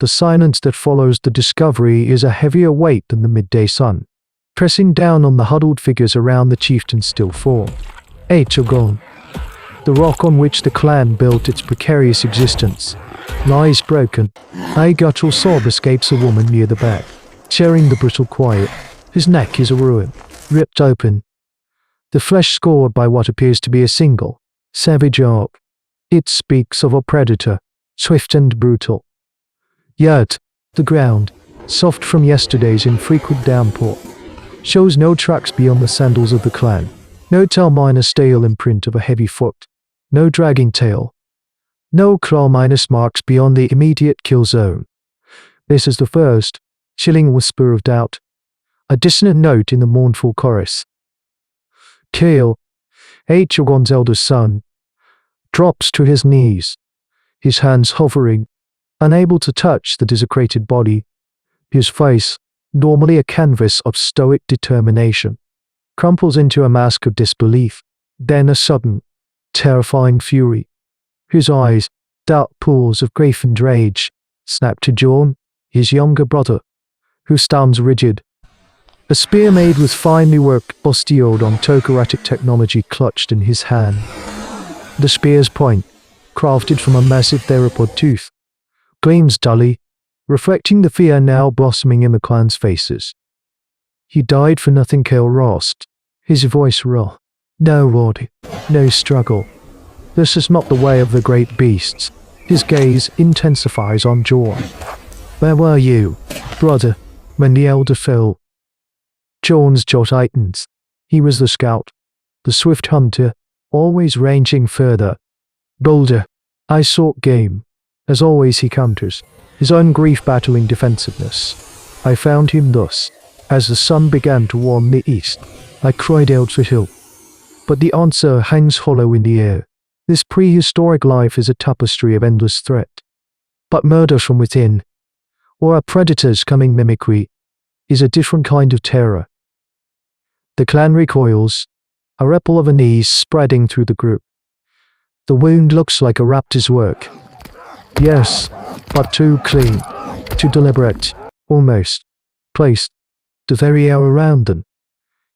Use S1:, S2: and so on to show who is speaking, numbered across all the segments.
S1: The silence that follows the discovery is a heavier weight than the midday sun, pressing down on the huddled figures around the chieftain's still form. 8 are gone. The rock on which the clan built its precarious existence lies broken. A guttural sob escapes a woman near the back, sharing the brutal quiet. His neck is a ruin, ripped open, the flesh scored by what appears to be a single, savage arc. It speaks of a predator, swift and brutal. Yet, the ground, soft from yesterday's infrequent downpour, shows no tracks beyond the sandals of the clan, no tail-stale imprint of a heavy foot, no dragging tail, no claw-marks beyond the immediate kill zone. This is the first, chilling whisper of doubt, a dissonant note in the mournful chorus. Kale, Aegon eldest son, drops to his knees, his hands hovering, unable to touch the desecrated body. His face, normally a canvas of stoic determination, crumples into a mask of disbelief, then a sudden, terrifying fury. His eyes, dark pools of grief and rage, snap to John, his younger brother, who stands rigid, a spear made with finely worked bastilled on tokeratic technology clutched in his hand. The spear's point, crafted from a massive theropod tooth, gleams dully, reflecting the fear now blossoming in the clan's faces. He died for nothing, Kale rasped, his voice raw. No word, no struggle. This is not the way of the great beasts. His gaze intensifies on John. Where were you, brother, when the elder fell? John's jaw tightens. He was the scout, the swift hunter, always ranging further, bolder. I sought game. As always he counters, his own grief battling defensiveness. I found him thus. As the sun began to warm the east, I cried out for help. But the answer hangs hollow in the air. This prehistoric life is a tapestry of endless threat. But murder from within, or a predator's coming mimicry, is a different kind of terror. The clan recoils, a ripple of unease spreading through the group. The wound looks like a raptor's work. Yes, but too clean, too deliberate, almost placed, the very air around them,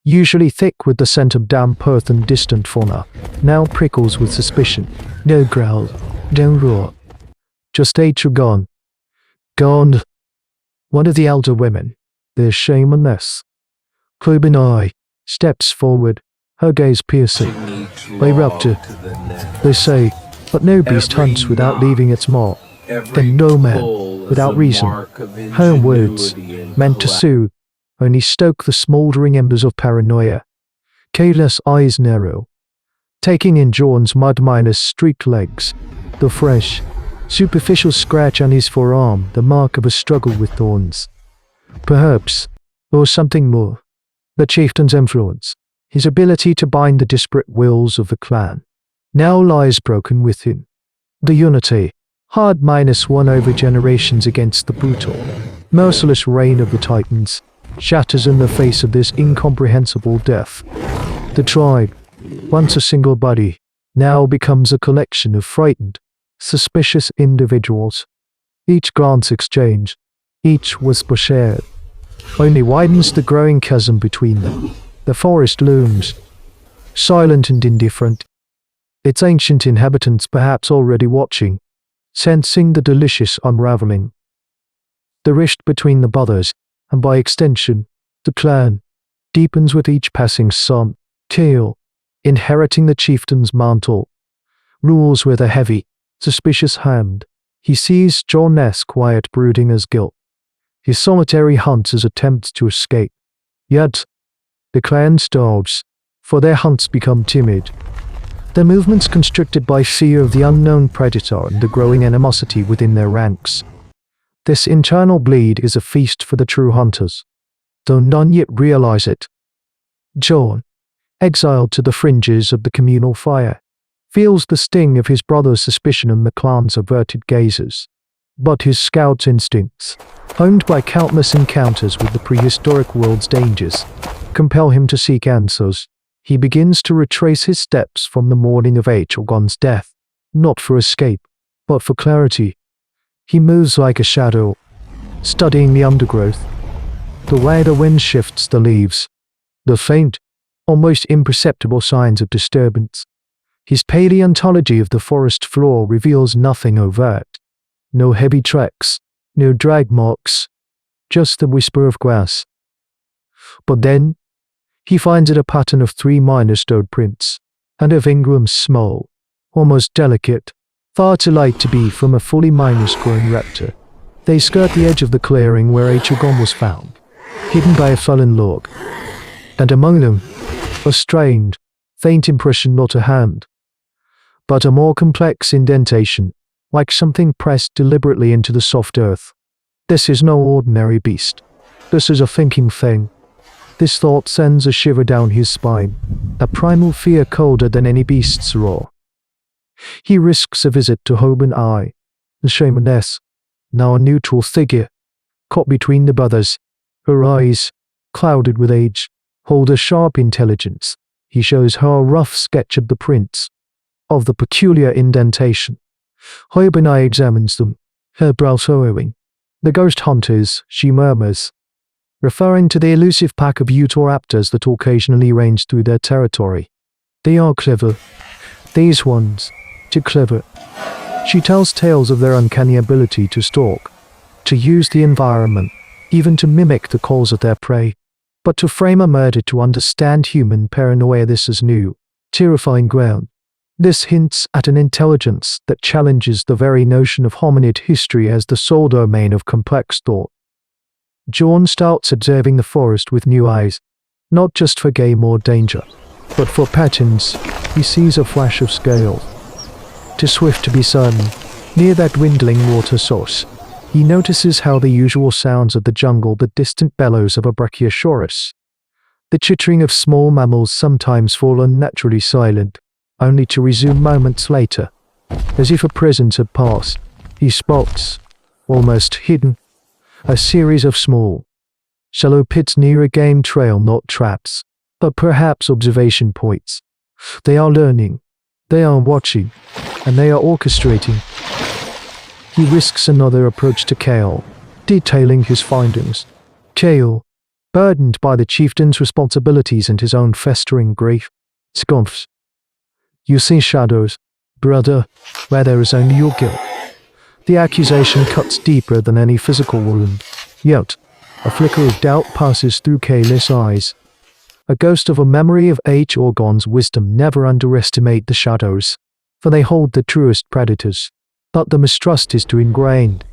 S1: usually thick with the scent of damp earth and distant fauna, now prickles with suspicion. No growl, no roar. Just 8 are gone. Gone. One of the elder women, their shame and this. Cloven eye, steps forward, her gaze piercing. They raptor, they say, but no beast hunts without leaving its mark. Then no man, without reason. Her words, meant to soothe, only stoke the smouldering embers of paranoia. Kayla's eyes narrow, taking in John's mud-minus streaked legs, the fresh, superficial scratch on his forearm, the mark of a struggle with thorns. Perhaps, or something more, the chieftain's influence, his ability to bind the disparate wills of the clan, now lies broken within. The unity, hard -1 over generations against the brutal, merciless reign of the Titans, shatters in the face of this incomprehensible death. The tribe, once a single body, now becomes a collection of frightened, suspicious individuals. Each glance exchanged, each whisper shared, only widens the growing chasm between them. The forest looms, silent and indifferent, its ancient inhabitants perhaps already watching, sensing the delicious unraveling. The rift between the brothers, and by extension, the clan, deepens with each passing sun. Kale, inheriting the chieftain's mantle, rules with a heavy, suspicious hand. He sees John-esque quiet brooding as guilt. His solitary hunts as attempts to escape. Yet, the clan starves, for their hunts become timid. Their movements constricted by fear of the unknown predator and the growing animosity within their ranks. This internal bleed is a feast for the true hunters, though none yet realize it. John, exiled to the fringes of the communal fire, feels the sting of his brother's suspicion and the clan's averted gazes. But his scout's instincts, honed by countless encounters with the prehistoric world's dangers, compel him to seek answers. He begins to retrace his steps from the morning of Aegon's death, not for escape, but for clarity. He moves like a shadow, studying the undergrowth, the way the wind shifts the leaves, the faint, almost imperceptible signs of disturbance. His paleontology of the forest floor reveals nothing overt. No heavy tracks, no drag marks, just the whisper of grass. But then, he finds it a pattern of 3 minor stone prints, and of Ingram's small, almost delicate, far too light to be from a fully minus-grown raptor. They skirt the edge of the clearing where a Chagon was found, hidden by a fallen log, and among them, a strange, faint impression, not a hand, but a more complex indentation, like something pressed deliberately into the soft earth. This is no ordinary beast. This is a thinking thing. This thought sends a shiver down his spine, a primal fear colder than any beast's roar. He risks a visit to Hominid, the shamaness, now a neutral figure, caught between the brothers. Her eyes, clouded with age, hold a sharp intelligence. He shows her a rough sketch of the prints, of the peculiar indentation. Hominid examines them, her brow furrowing. The ghost hunters, she murmurs, referring to the elusive pack of Utahraptors that occasionally range through their territory. They are clever. These ones, too clever. She tells tales of their uncanny ability to stalk, to use the environment, even to mimic the calls of their prey. But to frame a murder to understand human paranoia, this is new, terrifying ground. This hints at an intelligence that challenges the very notion of hominid history as the sole domain of complex thought. John starts observing the forest with new eyes, not just for game or danger, but for patterns. He sees a flash of scale, too swift to be certain, near that dwindling water source. He notices how the usual sounds of the jungle, the distant bellows of a brachiosaurus, the chittering of small mammals sometimes fall unnaturally silent, only to resume moments later, as if a presence had passed. He spots, almost hidden, a series of small, shallow pits near a game trail, not traps, but perhaps observation points. They are learning, they are watching, and they are orchestrating. He risks another approach to Kale, detailing his findings. Kale, burdened by the chieftain's responsibilities and his own festering grief, scoffs. You see shadows, brother, where there is only your guilt. The accusation cuts deeper than any physical wound. Yet, a flicker of doubt passes through Kale's eyes. A ghost of a memory of Orgon's wisdom. Never underestimate the shadows, for they hold the truest predators. But the mistrust is too ingrained,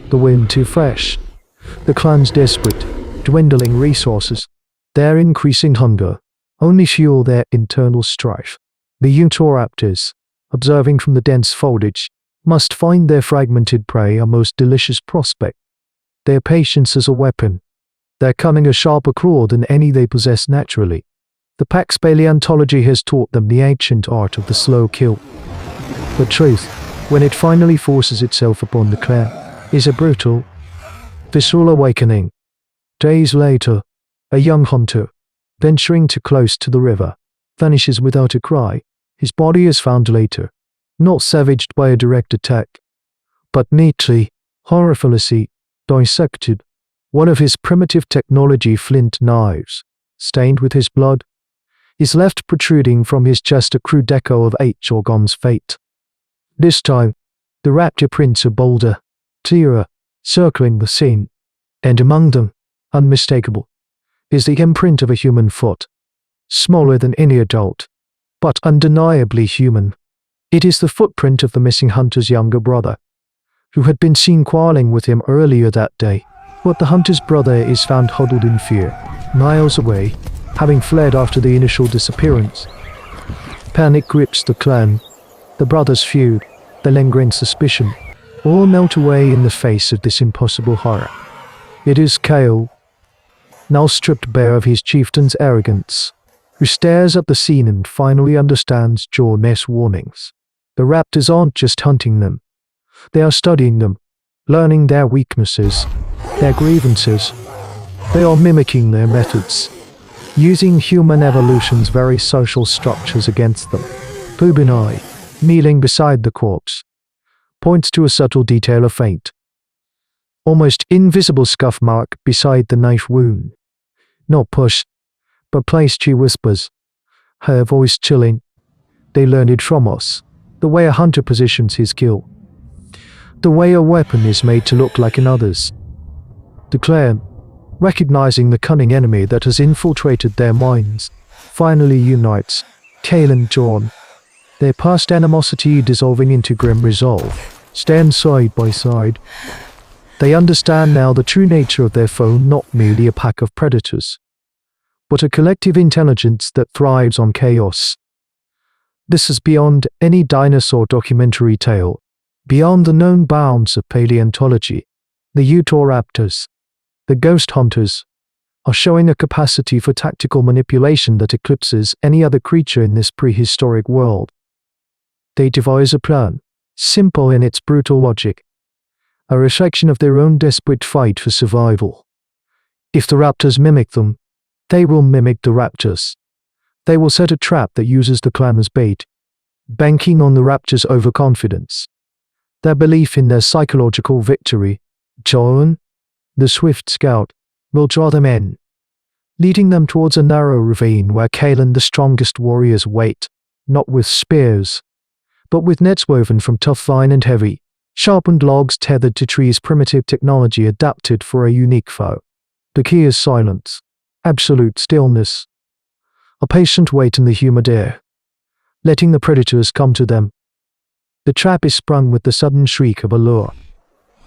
S1: the wind too fresh, the clan's desperate, dwindling resources, their increasing hunger, only fuel their internal strife. The Utahraptors, observing from the dense foliage, must find their fragmented prey a most delicious prospect. Their patience is a weapon, their cunning a sharper claw than any they possess naturally. The pack's paleontology has taught them the ancient art of the slow kill. But truth, when it finally forces itself upon the clan, is a brutal, visceral awakening. Days later, a young hunter, venturing too close to the river, vanishes without a cry. His body is found later, not savaged by a direct attack, but neatly, horrifiedly dissected. One of his primitive technology flint knives, stained with his blood, is left protruding from his chest, a crude echo of Orgon's fate. This time, the raptor prints are bolder, clearer, circling the scene, and among them, unmistakable, is the imprint of a human foot, smaller than any adult, but undeniably human. It is the footprint of the missing hunter's younger brother, who had been seen quarreling with him earlier that day. But the hunter's brother is found huddled in fear, miles away, having fled after the initial disappearance. Panic grips the clan. The brothers' feud, the lingering suspicion, all melt away in the face of this impossible horror. It is Kale, now stripped bare of his chieftain's arrogance, who stares at the scene and finally understands Jorn's warnings. The raptors aren't just hunting them. They are studying them, learning their weaknesses, their grievances. They are mimicking their methods, using human evolution's very social structures against them. Hominid, kneeling beside the corpse, points to a subtle detail of fate. almost invisible scuff mark beside the knife wound. Not pushed, but placed, she whispers, her voice chilling. They learned it from us, the way a hunter positions his kill, the way a weapon is made to look like another's. The clan, recognizing the cunning enemy that has infiltrated their minds, finally unites, Cale and John, their past animosity dissolving into grim resolve, stand side by side. They understand now the true nature of their foe, not merely a pack of predators, but a collective intelligence that thrives on chaos. This is beyond any dinosaur documentary tale, beyond the known bounds of paleontology. The Utahraptors, the ghost hunters, are showing a capacity for tactical manipulation that eclipses any other creature in this prehistoric world. They devise a plan, simple in its brutal logic, a reflection of their own desperate fight for survival. If the raptors mimic them, they will mimic the raptors. They will set a trap that uses the clan as bait, banking on the raptors' overconfidence, their belief in their psychological victory. John, the swift scout, will draw them in, leading them towards a narrow ravine where Cale, the strongest warriors, wait, not with spears, but with nets woven from tough vine and heavy, sharpened logs tethered to trees, primitive technology adapted for a unique foe. The key is silence, absolute stillness, a patient wait in the humid air, letting the predators come to them. The trap is sprung with the sudden shriek of a lure,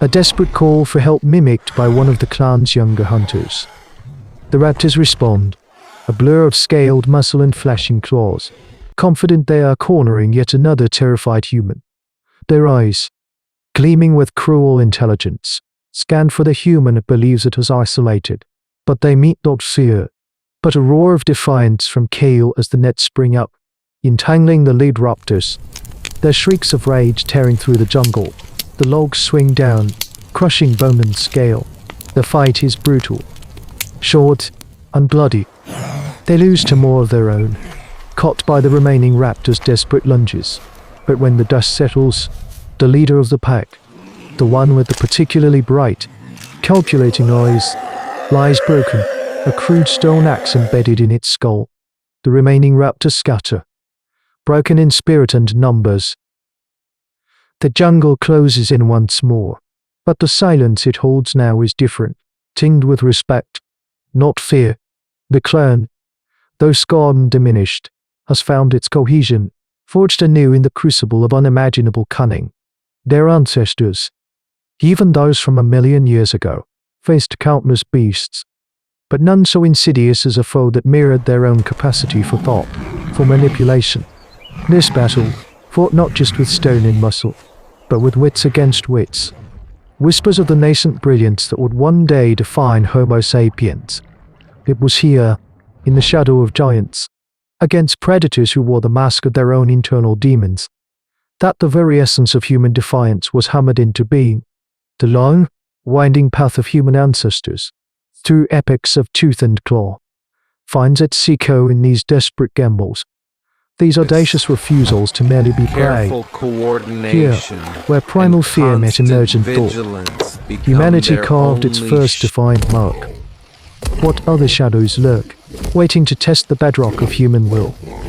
S1: a desperate call for help mimicked by one of the clan's younger hunters. The raptors respond, a blur of scaled muscle and flashing claws, confident they are cornering yet another terrified human. Their eyes, gleaming with cruel intelligence, scan for the human it believes it has isolated, but they meet not fear, but a roar of defiance from Cale as the nets spring up, entangling the lead raptors, their shrieks of rage tearing through the jungle. The logs swing down, crushing bone and scale. The fight is brutal, short, and bloody. They lose to more of their own, caught by the remaining raptors' desperate lunges. But when the dust settles, the leader of the pack, the one with the particularly bright, calculating eyes, lies broken, a crude stone axe embedded in its skull. The remaining raptors scatter, broken in spirit and numbers. The jungle closes in once more, but the silence it holds now is different, tinged with respect, not fear. The clan, though scarred and diminished, has found its cohesion, forged anew in the crucible of unimaginable cunning. Their ancestors, even those from 1,000,000 years ago, faced countless beasts, but none so insidious as a foe that mirrored their own capacity for thought, for manipulation. This battle, fought not just with stone and muscle, but with wits against wits, whispers of the nascent brilliance that would one day define Homo sapiens. It was here, in the shadow of giants, against predators who wore the mask of their own internal demons, that the very essence of human defiance was hammered into being. The long, winding path of human ancestors, through epochs of tooth and claw, finds its echo in these desperate gambles, these audacious refusals to merely be prey. Here, where primal fear met emergent thought, humanity carved its first defined mark. What other shadows lurk, waiting to test the bedrock of human will?